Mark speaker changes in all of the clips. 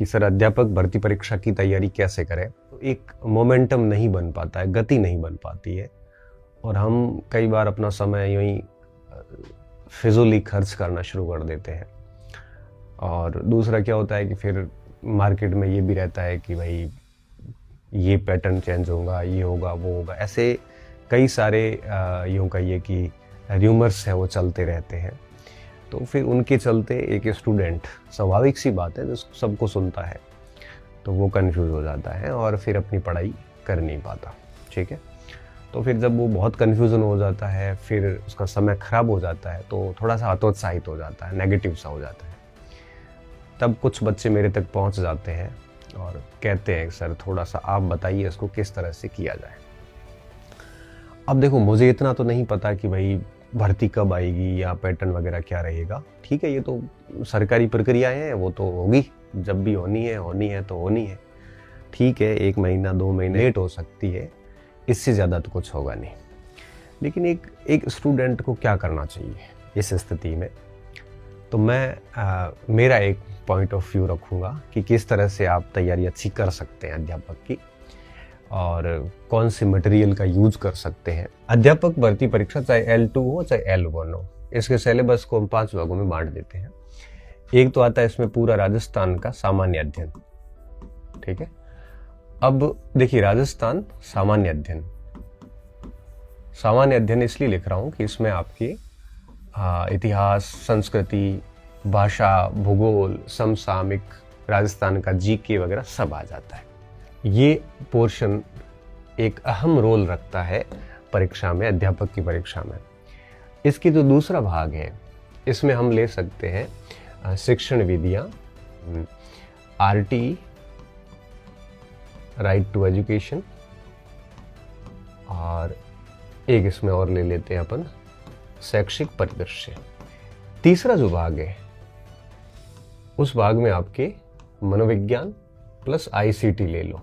Speaker 1: कि सर अध्यापक भर्ती परीक्षा की तैयारी कैसे करें, तो एक मोमेंटम नहीं बन पाता है, गति नहीं बन पाती है और हम कई बार अपना समय यूं ही फिजूली खर्च करना शुरू कर देते हैं। और दूसरा क्या होता है कि फिर मार्केट में ये भी रहता है कि भाई ये पैटर्न चेंज होगा, ये होगा, वो होगा, ऐसे कई सारे यूँ कहिए कि र्यूमर्स हैं वो चलते रहते हैं। तो फिर उनके चलते एक स्टूडेंट, स्वाभाविक सी बात है, जो सबको सुनता है तो वो कंफ्यूज हो जाता है और फिर अपनी पढ़ाई कर नहीं पाता। ठीक है, तो फिर जब वो बहुत कन्फ्यूज़न हो जाता है, फिर उसका समय खराब हो जाता है, तो थोड़ा सा हतोत्साहित हो जाता है, नेगेटिव सा हो जाता है। तब कुछ बच्चे मेरे तक पहुंच जाते हैं और कहते हैं सर थोड़ा सा आप बताइए इसको किस तरह से किया जाए। अब देखो, मुझे इतना तो नहीं पता कि भाई भर्ती कब आएगी या पैटर्न वगैरह क्या रहेगा। ठीक है, ये तो सरकारी प्रक्रियाएं हैं, वो तो होगी, जब भी होनी है तो होनी है। ठीक है, 1 महीना 2 महीने लेट हो सकती है, इससे ज़्यादा तो कुछ होगा नहीं। लेकिन एक स्टूडेंट को क्या करना चाहिए इस स्थिति में, तो मैं मेरा एक पॉइंट ऑफ व्यू रखूँगा कि किस तरह से आप तैयारी अच्छी कर सकते हैं अध्यापक की और कौन से मटेरियल का यूज कर सकते हैं। अध्यापक भर्ती परीक्षा चाहे L2 हो चाहे L1 हो, इसके सिलेबस को हम 5 भागों में बांट देते हैं। एक तो आता है इसमें पूरा राजस्थान का सामान्य अध्ययन। ठीक है, अब देखिए राजस्थान सामान्य अध्ययन इसलिए लिख रहा हूँ कि इसमें आपके इतिहास, संस्कृति, भाषा, भूगोल, समसामयिक, राजस्थान का जीके वगैरह सब आ जाता है। ये पोर्शन एक अहम रोल रखता है परीक्षा में, अध्यापक की परीक्षा में। इसकी जो दूसरा भाग है, इसमें हम ले सकते हैं शिक्षण विधियाँ, RT, राइट टू एजुकेशन, और एक इसमें और ले लेते हैं अपन शैक्षिक परिदृश्य। तीसरा जो भाग है, उस भाग में आपके मनोविज्ञान प्लस ICT ले लो,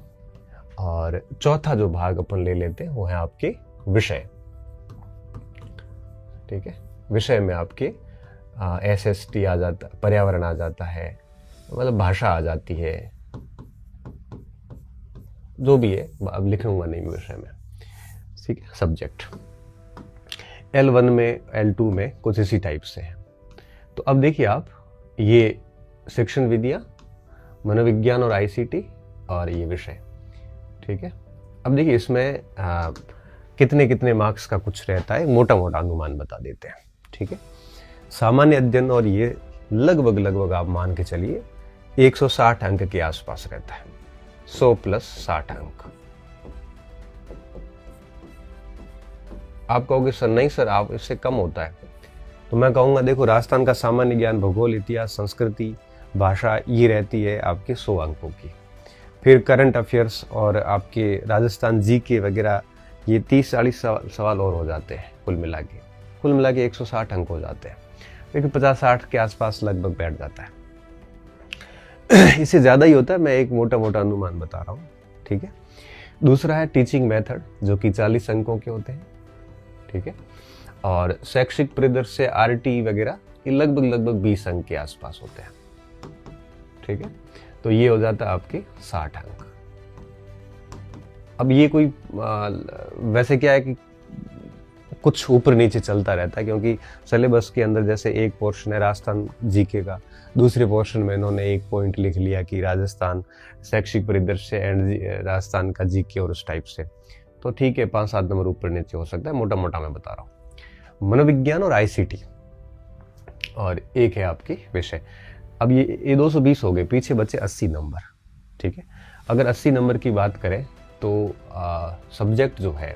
Speaker 1: और चौथा जो भाग अपन ले लेते हैं वो है आपके विषय। ठीक है, विषय में आपके SST आ जाता, पर्यावरण आ जाता है, मतलब भाषा आ जाती है, जो भी है, अब लिखूंगा नहीं विषय में। ठीक है, सब्जेक्ट L1 में, L2 में कुछ इसी टाइप से है। तो अब देखिए आप, ये शिक्षण विधियाँ, मनोविज्ञान और ICT, और ये विषय। ठीक है, अब देखिए इसमें कितने कितने मार्क्स का कुछ रहता है, मोटा मोटा अनुमान बता देते हैं। ठीक है, सामान्य अध्ययन और ये लगभग आप मान के चलिए 160 अंक के आसपास रहता है, 100 प्लस 60 अंक। आप कहोगे सर नहीं सर, आप इससे कम होता है, तो मैं कहूँगा देखो राजस्थान का सामान्य ज्ञान, भूगोल, इतिहास, संस्कृति, भाषा, ये रहती है आपके 100 अंकों की। फिर करंट अफेयर्स और आपके राजस्थान जीके वगैरह, ये 30-40 सवाल और हो जाते हैं, कुल मिला के 160 अंक हो जाते हैं। लेकिन 50-60 के आसपास लगभग बैठ जाता है। इससे ज़्यादा ही होता है, मैं एक मोटा मोटा अनुमान बता रहा हूँ। ठीक है, दूसरा है टीचिंग मेथड, जो कि 40 अंकों के होते हैं। ठीक है, और शैक्षिक परिदृश्य, RT वगैरह, ये लगभग 20 अंक के आसपास होते हैं। ठीक है, तो ये हो जाता है आपके 60 अंक। अब ये कोई वैसे क्या है कि कुछ ऊपर नीचे चलता रहता है, क्योंकि सिलेबस के अंदर जैसे एक पोर्शन है राजस्थान जीके का, दूसरे पोर्शन में इन्होंने एक पॉइंट लिख लिया कि राजस्थान शैक्षिक परिदृश्य एंड राजस्थान का जीके, और उस टाइप से। तो ठीक है, 5-7 नंबर ऊपर नीचे हो सकता है, मोटा मोटा मैं बता रहा हूँ। मनोविज्ञान और ICT, और एक है आपकी विषय। अब ये 220 हो गए, पीछे बचे 80 नंबर। ठीक है, अगर 80 नंबर की बात करें तो सब्जेक्ट जो है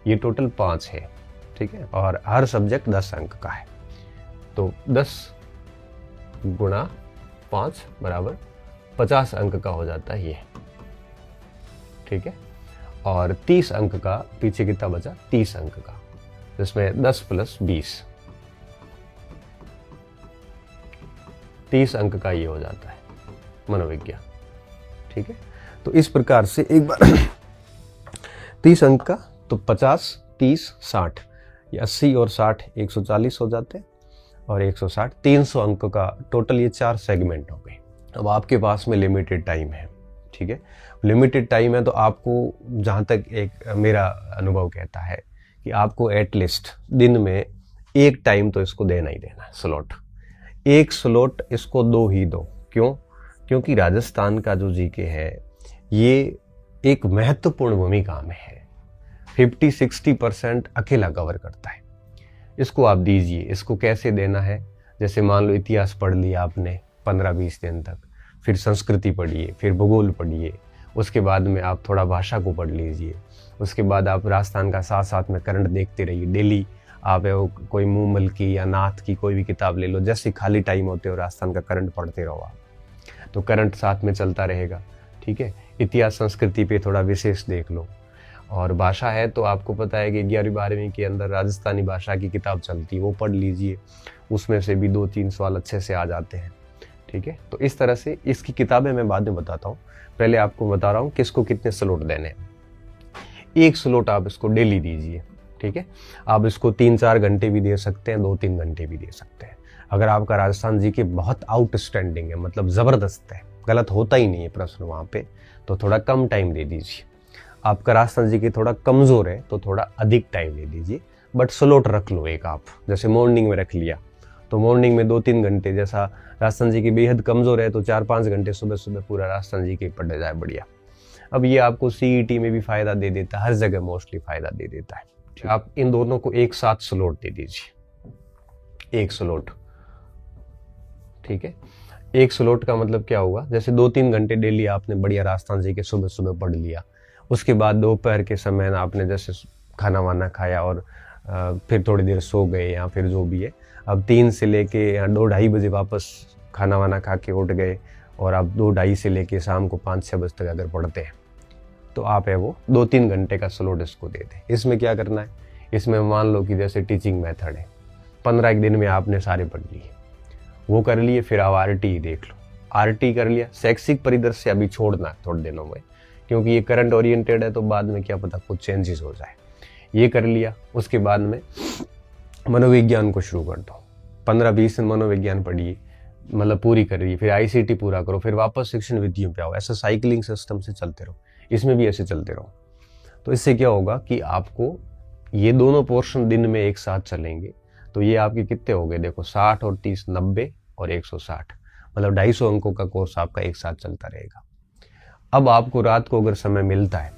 Speaker 1: ये टोटल 5 है। ठीक है, और हर सब्जेक्ट 10 अंक का है, तो 10 गुणा 5 बराबर 50 अंक का हो जाता है ये। ठीक है, और 30 अंक का, पीछे कितना बचा, 30 अंक का, जिसमें 10 प्लस 20, 30 अंक का ये हो जाता है मनोविज्ञान। ठीक है, तो इस प्रकार से एक बार 30 अंक का, तो 50, 30, 60, ये 80 और 60 140 हो जाते हैं, और 160 300 अंक का टोटल, ये 4 सेगमेंट हो गए। अब आपके पास में लिमिटेड टाइम है, ठीक है, लिमिटेड टाइम है, तो आपको, जहाँ तक एक मेरा अनुभव कहता है कि आपको एटलीस्ट दिन में एक टाइम तो इसको देना ही देना है, स्लॉट, एक स्लॉट इसको दो ही दो। क्यों? क्योंकि राजस्थान का जो जीके है ये एक महत्वपूर्ण भूमिका में है, 50-60% अकेला कवर करता है। इसको आप दीजिए। इसको कैसे देना है? जैसे मान लो इतिहास पढ़ लिया आपने 15-20 दिन तक, फिर संस्कृति पढ़िए, फिर भूगोल पढ़िए, उसके बाद में आप थोड़ा भाषा को पढ़ लीजिए, उसके बाद आप राजस्थान का साथ साथ में करंट देखते रहिए। डेली आप कोई मूमल की या नाथ की कोई भी किताब ले लो, जैसे खाली टाइम होते हो राजस्थान का करंट पढ़ते रहो आप, तो करंट साथ में चलता रहेगा, ठीक है। इतिहास संस्कृति पे थोड़ा विशेष देख लो। और भाषा है तो आपको पता है कि 11वीं-12वीं के अंदर राजस्थानी भाषा की किताब चलती है, वो पढ़ लीजिए, उसमें से भी 2-3 सवाल अच्छे से आ जाते हैं, ठीक है। तो इस तरह से इसकी किताबें मैं बाद में बताता हूँ, पहले आपको बता रहा हूँ किसको कितने स्लॉट देने हैं। एक स्लॉट आप इसको डेली दीजिए, ठीक है। आप इसको 3-4 घंटे भी दे सकते हैं, 2-3 घंटे भी दे सकते हैं। अगर आपका राजस्थान जी के बहुत आउटस्टैंडिंग है, मतलब ज़बरदस्त है, गलत होता ही नहीं है प्रश्न वहाँ पे, तो थोड़ा कम टाइम दे दीजिए। आपका राजस्थान जी के थोड़ा कमज़ोर है तो थोड़ा अधिक टाइम दे दीजिए, बट स्लॉट रख लो एक आप, जैसे मॉर्निंग में रख लिया तो मॉर्निंग में 2-3 घंटे, जैसा राजस्थान जी की बेहद कमज़ोर है तो 4-5 घंटे सुबह सुबह पूरा राजस्थान जी के पढ़े जाए, बढ़िया। अब ये आपको CET में भी फ़ायदा दे देता है, हर जगह मोस्टली फ़ायदा दे देता है। आप इन दोनों को एक साथ स्लॉट दे दीजिए, एक स्लॉट, ठीक है। एक स्लॉट का मतलब क्या होगा? जैसे 2-3 घंटे डेली आपने बढ़िया राजस्थान जी के सुबह सुबह पढ़ लिया, उसके बाद दोपहर के समय आपने जैसे खाना वाना खाया और फिर थोड़ी देर सो गए या फिर जो भी है, अब 3 से लेके या 2-2:30 बजे वापस खाना वाना खा के उठ गए और आप 2-2:30 से लेके शाम को 5-6 बजे तक अगर पढ़ते हैं तो आप है वो 2-3 घंटे का स्लॉट इसको दे दें। इसमें क्या करना है? इसमें मान लो कि जैसे टीचिंग मेथड है, 15 दिन में आपने सारे पढ़ लिए, वो कर लिए, फिर आप RT देख लो, RT कर लिया। शैक्षिक परिदृश्य अभी छोड़ना थोड़े दिनों में, क्योंकि ये करंट ओरिएंटेड है तो बाद में क्या पता कुछ चेंजेस हो जाए। ये कर लिया, उसके बाद में मनोविज्ञान को शुरू कर दो, 15-20 दिन मनोविज्ञान पढ़िए, मतलब पूरी करिए, फिर ICT पूरा करो, फिर वापस शिक्षण विधियों पे आओ। ऐसा साइकिलिंग सिस्टम से चलते रहो, इसमें भी ऐसे चलते रहो। तो इससे क्या होगा कि आपको ये दोनों पोर्शन दिन में एक साथ चलेंगे, तो ये आपके कितने हो गए? देखो 60 और 30, 90 और 160, मतलब 250 अंकों का कोर्स आपका एक साथ चलता रहेगा। अब आपको रात को अगर समय मिलता है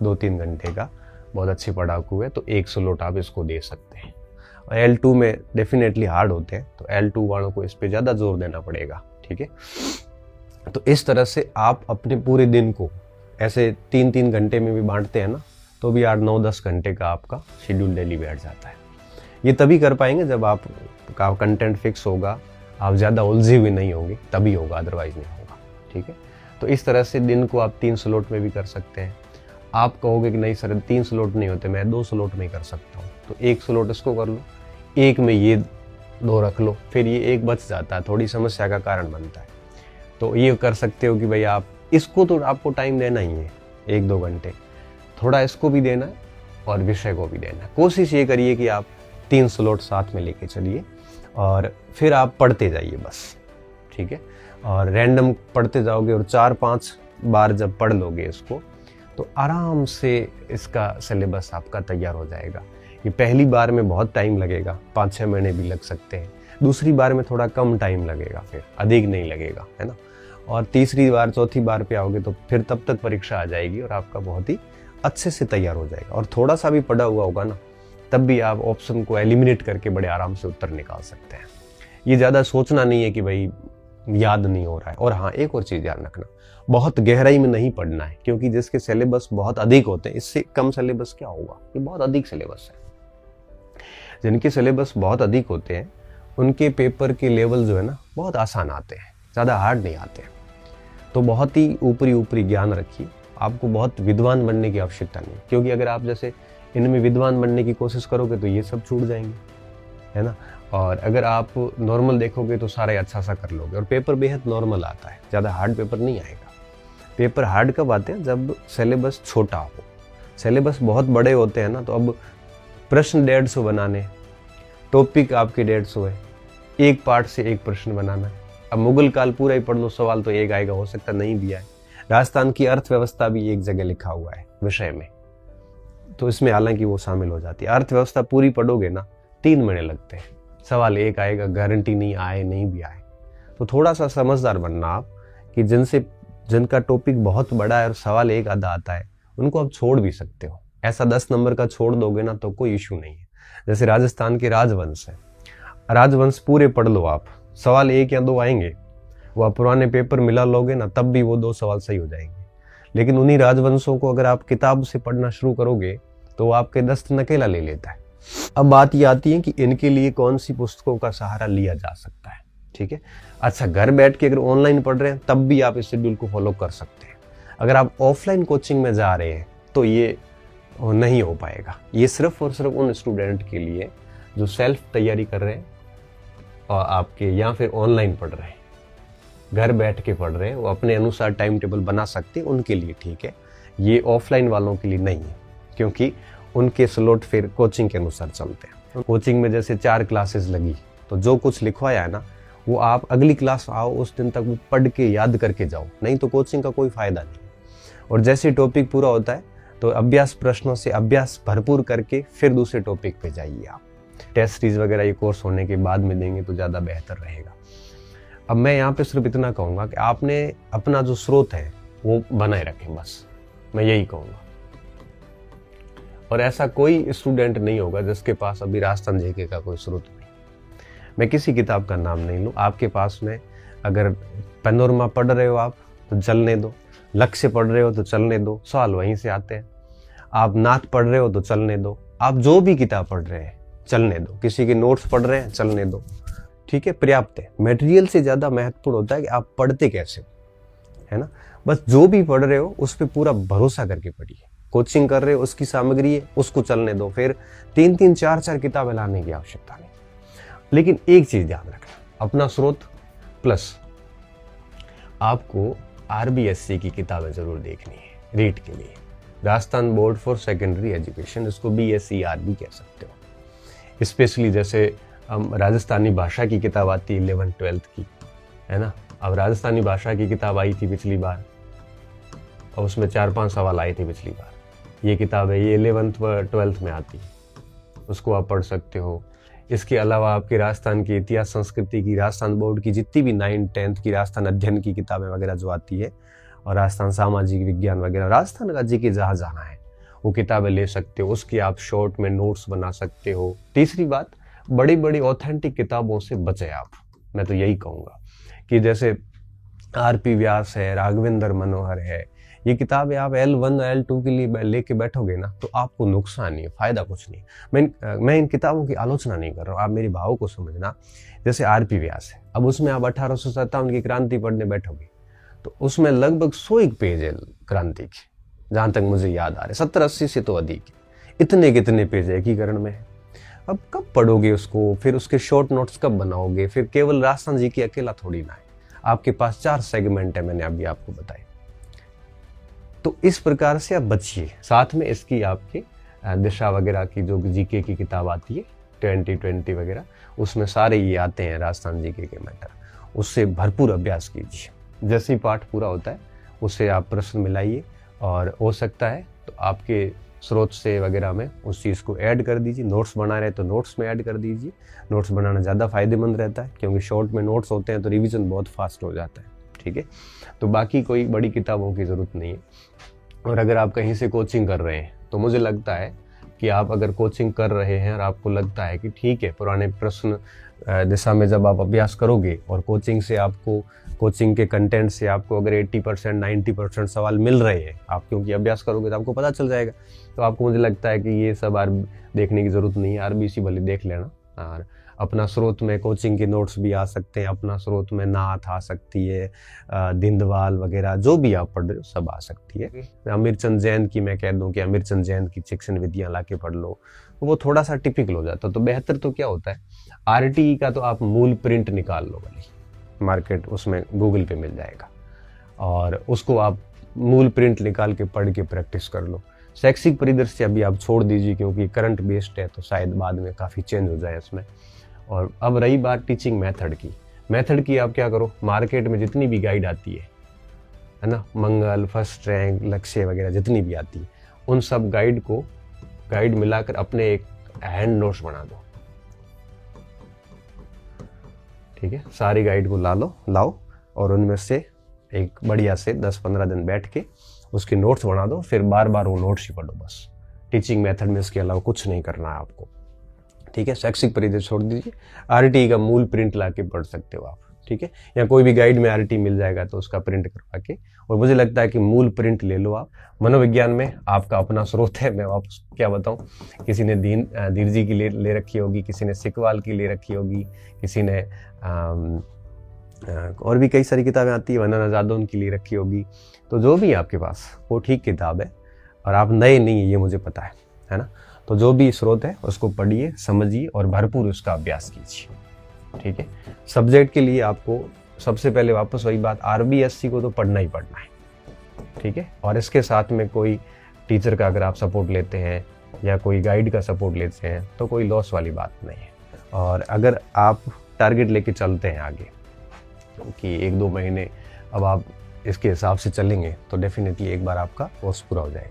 Speaker 1: 2-3 घंटे का, बहुत अच्छे पढ़ाकू है, तो एक स्लॉट आप इसको दे सकते हैं। और L2 में डेफिनेटली हार्ड होते हैं, तो L2 वालों को इस पे ज़्यादा जोर देना पड़ेगा, ठीक है। तो इस तरह से आप अपने पूरे दिन को ऐसे 3-3 घंटे में भी बांटते हैं ना, तो भी 8-9-10 घंटे का आपका शेड्यूल डेली बैठ जाता है। ये तभी कर पाएंगे जब आपका कंटेंट फिक्स होगा, आप ज़्यादा उलझे हुए नहीं होंगे, तभी होगा, अदरवाइज नहीं होगा, ठीक है। तो इस तरह से दिन को आप 3 स्लॉट में भी कर सकते हैं। आप कहोगे कि नहीं सर 3 स्लॉट नहीं होते, मैं 2 स्लॉट में कर सकता हूँ, तो एक स्लॉट इसको कर लो, एक में ये 2 रख लो, फिर ये एक बच जाता है, थोड़ी समस्या का कारण बनता है। तो ये कर सकते हो कि भाई आप इसको तो आपको टाइम देना ही है 1-2 घंटे, थोड़ा इसको भी देना है और विषय को भी देना है। कोशिश ये करिए कि आप 3 स्लॉट साथ में लेके चलिए और फिर आप पढ़ते जाइए बस, ठीक है। और रैंडम पढ़ते जाओगे और 4-5 बार जब पढ़ लोगे इसको, तो आराम से इसका सिलेबस आपका तैयार हो जाएगा। ये पहली बार में बहुत टाइम लगेगा, 5-6 महीने भी लग सकते हैं, दूसरी बार में थोड़ा कम टाइम लगेगा, फिर अधिक नहीं लगेगा, है ना। और तीसरी बार चौथी बार पे आओगे तो फिर तब तक परीक्षा आ जाएगी और आपका बहुत ही अच्छे से तैयार हो जाएगा। और थोड़ा सा भी पढ़ा हुआ होगा ना, तब भी आप ऑप्शन को एलिमिनेट करके बड़े आराम से उत्तर निकाल सकते हैं। ये ज़्यादा सोचना नहीं है कि भाई याद नहीं हो रहा है। और हाँ, एक और चीज़ ध्यान रखना, बहुत गहराई में नहीं पढ़ना है, क्योंकि जिसके सिलेबस बहुत अधिक होते हैं, इससे कम सिलेबस क्या होगा, ये बहुत अधिक सिलेबस है। जिनके सिलेबस बहुत अधिक होते हैं उनके पेपर के लेवल जो है ना बहुत आसान आते हैं, ज़्यादा हार्ड नहीं आते हैं। तो बहुत ही ऊपरी ज्ञान रखिए, आपको बहुत विद्वान बनने की आवश्यकता नहीं, क्योंकि अगर आप जैसे इनमें विद्वान बनने की कोशिश करोगे तो ये सब छूट जाएंगे, है ना। और अगर आप नॉर्मल देखोगे तो सारा अच्छा सा कर लोगे, और पेपर बेहद नॉर्मल आता है, ज़्यादा हार्ड पेपर नहीं आएगा। पेपर हार्ड कब आते हैं? जब सिलेबस छोटा हो। सिलेबस बहुत बड़े होते हैं ना, तो अब प्रश्न 150 बनाने, टॉपिक आपके 150 है, एक पार्ट से एक प्रश्न बनाना है, अब मुगल काल पूरा ही पढ़ लो, सवाल तो एक आएगा, हो सकता नहीं भी आए। राजस्थान की अर्थव्यवस्था भी एक जगह लिखा हुआ है विषय में, तो इसमें हालांकि वो शामिल हो जाती है। अर्थव्यवस्था पूरी पढ़ोगे ना 3 महीने लगते हैं, सवाल एक आएगा, गारंटी नहीं आए नहीं भी आए। तो थोड़ा सा समझदार बनना आप कि जिनका टॉपिक बहुत बड़ा है और सवाल एक आधा आता है उनको आप छोड़ भी सकते हो। ऐसा 10 नंबर का छोड़ दोगे ना तो कोई इशू नहीं है। जैसे राजस्थान के राजवंश है, राजवंश पूरे पढ़ लो आप, सवाल 1 या 2 आएंगे, वो आप पुराने पेपर मिला लोगे ना तब भी वो 2 सवाल सही हो जाएंगे। लेकिन उन्हीं राजवंशों को अगर आप किताब से पढ़ना शुरू करोगे तो वो आपके दस्त नकेला ले लेता है। अब बात ये आती है कि इनके लिए कौन सी पुस्तकों का सहारा लिया जा सकता है। ठीक है, अच्छा घर बैठ के अगर ऑनलाइन पढ़ रहे हैं तब भी आप इस शेड्यूल को फॉलो कर सकते हैं। अगर आप ऑफलाइन कोचिंग में जा रहे हैं तो ये नहीं हो पाएगा। ये सिर्फ और सिर्फ उन स्टूडेंट के लिए जो सेल्फ तैयारी कर रहे हैं और आपके या फिर ऑनलाइन पढ़ रहे हैं, घर बैठ के पढ़ रहे हैं, वो अपने अनुसार टाइम टेबल बना सकते हैं, उनके लिए ठीक है। ये ऑफलाइन वालों के लिए नहीं है, क्योंकि उनके स्लॉट फिर कोचिंग के अनुसार चलते हैं। कोचिंग में जैसे 4 क्लासेस लगी तो जो कुछ लिखवाया है ना वो आप अगली क्लास आओ उस दिन तक वो पढ़ के याद करके जाओ, नहीं तो कोचिंग का कोई फायदा नहीं। और जैसे टॉपिक पूरा होता है तो अभ्यास प्रश्नों से अभ्यास भरपूर करके फिर दूसरे टॉपिक पे जाइए आप। टेस्ट सीरीज वगैरह ये कोर्स होने के बाद में देंगे तो ज़्यादा बेहतर रहेगा। अब मैं यहाँ पे सिर्फ इतना कहूँगा कि आपने अपना जो स्रोत है वो बनाए रखें, बस मैं यही कहूँगा। और ऐसा कोई स्टूडेंट नहीं होगा जिसके पास अभी राजस्थान जीके का कोई स्रोत नहीं। मैं किसी किताब का नाम नहीं लूँ, आपके पास में अगर पैनोरमा पढ़ रहे हो आप तो चलने दो, लक्ष्य पढ़ रहे हो तो चलने दो, सवाल वहीं से आते हैं। आप नाथ पढ़ रहे हो तो चलने दो, आप जो भी किताब पढ़ रहे हैं चलने दो, किसी के नोट्स पढ़ रहे हैं चलने दो, ठीक है, पर्याप्त है। मटेरियल से ज़्यादा महत्वपूर्ण होता है कि आप पढ़ते कैसे हो, है ना। बस जो भी पढ़ रहे हो उस पर पूरा भरोसा करके पढ़िए। कोचिंग कर रहे हो उसकी सामग्री है उसको चलने दो, फिर 3-3 4-4 किताबें लाने की आवश्यकता नहीं। लेकिन एक चीज़ ध्यान रखना, अपना स्रोत प्लस आपको RBSC की किताबें जरूर देखनी है रीट के लिए। Rajasthan board for secondary education, इसको BSER भी कह सकते हो। स्पेशली जैसे राजस्थानी भाषा की किताब आती है 11th-12th की, है ना। अब राजस्थानी भाषा की किताब आई थी पिछली बार और उसमें 4-5 सवाल आए थे पिछली बार। ये किताब है, ये 11th-12th में आती है, उसको आप पढ़ सकते हो। इसके अलावा आपके राजस्थान की इतिहास संस्कृति की, राजस्थान बोर्ड की जितनी भी 9th-10th की राजस्थान अध्ययन की किताबें वगैरह जो आती है, और राजस्थान सामाजिक विज्ञान वगैरह, राजस्थान राज्य के जहाँ जाना है वो किताबें ले सकते हो, उसकी आप शॉर्ट में नोट्स बना सकते हो। तीसरी बात, बड़ी बड़ी ऑथेंटिक किताबों से बचे आप। मैं तो यही कहूँगा कि जैसे RP व्यास है, राघवेंद्र मनोहर है, ये किताबें आप L1 L2 के लिए लेके बैठोगे ना तो आपको नुकसान नहीं है, फायदा कुछ नहीं। मैं इन किताबों की आलोचना नहीं कर रहा हूँ, आप मेरी भाव को समझना। जैसे RP व्यास है, अब उसमें आप 1857 की क्रांति पढ़ने बैठोगे तो उसमें लगभग 101 पेज है क्रांति के, जहाँ तक मुझे याद आ रहे 70-80 से तो अधिक है। इतने कितने पेज एकीकरण में है, अब कब पढ़ोगे उसको, फिर उसके शॉर्ट नोट्स कब बनाओगे। फिर केवल राजस्थान जी की अकेला थोड़ी ना है, आपके पास 4 सेगमेंट है, मैंने अभी आपको बताया। तो इस प्रकार से आप बचिए। साथ में इसकी आपकी दिशा वगैरह की जो जीके की किताब आती है 2020 वगैरह, उसमें सारे ये आते हैं राजस्थान जीके के मैटर, उससे भरपूर अभ्यास कीजिए। जैसे ही पाठ पूरा होता है उससे आप प्रश्न मिलाइए, और हो सकता है तो आपके स्रोत से वगैरह में उस चीज़ को ऐड कर दीजिए। नोट्स बना रहे तो नोट्स में ऐड कर दीजिए। नोट्स बनाना ज़्यादा फायदेमंद रहता है, क्योंकि शॉर्ट में नोट्स होते हैं तो रिवीजन बहुत फास्ट हो जाता है, ठीक है। तो बाकी कोई बड़ी किताबों की ज़रूरत नहीं है। और अगर आप कहीं से कोचिंग कर रहे हैं तो मुझे लगता है कि आप अगर कोचिंग कर रहे हैं और आपको लगता है कि ठीक है, पुराने प्रश्न दिशा में जब आप अभ्यास करोगे और कोचिंग से आपको, कोचिंग के कंटेंट से आपको अगर 80% 90% सवाल मिल रहे हैं, आप क्योंकि अभ्यास करोगे तो आपको पता चल जाएगा। तो आपको मुझे लगता है कि ये सब देखने की ज़रूरत नहीं है, RBC भले देख लेना। और अपना स्रोत में कोचिंग के नोट्स भी आ सकते हैं, अपना स्रोत में नाथ आ सकती है, दिंदवाल वगैरह जो भी आप पढ़ रहे हो सब आ सकती है। अमीरचंद जैन की मैं कह दूं कि अमीरचंद जैन की शिक्षण विधियां ला के पढ़ लो, तो वो थोड़ा सा टिपिकल हो जाता है। तो बेहतर तो क्या होता है, RTE का तो आप मूल प्रिंट निकाल लो वाली, मार्केट उसमें गूगल पे मिल जाएगा, और उसको आप मूल प्रिंट निकाल के पढ़ के प्रैक्टिस कर लो। शैक्षिक परिदृश्य अभी आप छोड़ दीजिए, क्योंकि करंट बेस्ड है तो शायद बाद में काफ़ी चेंज हो जाए इसमें। और अब रही बात टीचिंग मेथड की, मेथड की आप क्या करो, मार्केट में जितनी भी गाइड आती है ना, मंगल, फर्स्ट रैंक, लक्ष्य वगैरह जितनी भी आती है, उन सब गाइड मिलाकर अपने एक हैंड नोट्स बना दो। ठीक है, सारी गाइड को लाओ और उनमें से एक बढ़िया से 10-15 दिन बैठ के उसके नोट्स बना दो, फिर बार बार वो नोट्स ही पढ़ो बस। टीचिंग मेथड में इसके अलावा कुछ नहीं करना है आपको। ठीक है, शैक्षिक परिचय छोड़ दीजिए, आरटी का मूल प्रिंट ला के पढ़ सकते हो आप। ठीक है, या कोई भी गाइड में आरटी मिल जाएगा तो उसका प्रिंट करवा के, और मुझे लगता है कि मूल प्रिंट ले लो आप। मनोविज्ञान में आपका अपना स्रोत है, मैं आपको क्या बताऊं, किसी ने धीर जी की ले रखी होगी, किसी ने सिकवाल की ले रखी होगी, किसी ने और भी कई सारी किताबें आती है, वंदना जादव उनकी ले रखी होगी। तो जो भी आपके पास वो ठीक किताब है, और आप नए नहीं है ये मुझे पता है ना। तो जो भी स्रोत है उसको पढ़िए, समझिए और भरपूर उसका अभ्यास कीजिए। ठीक है, सब्जेक्ट के लिए आपको सबसे पहले वापस वही बात, RBSC को तो पढ़ना ही पढ़ना है। ठीक है, और इसके साथ में कोई टीचर का अगर आप सपोर्ट लेते हैं या कोई गाइड का सपोर्ट लेते हैं तो कोई लॉस वाली बात नहीं है। और अगर आप टारगेट लेके चलते हैं आगे कि 1-2 महीने अब आप इसके हिसाब से चलेंगे तो डेफिनेटली एक बार आपका कोर्स पूरा हो जाएगा।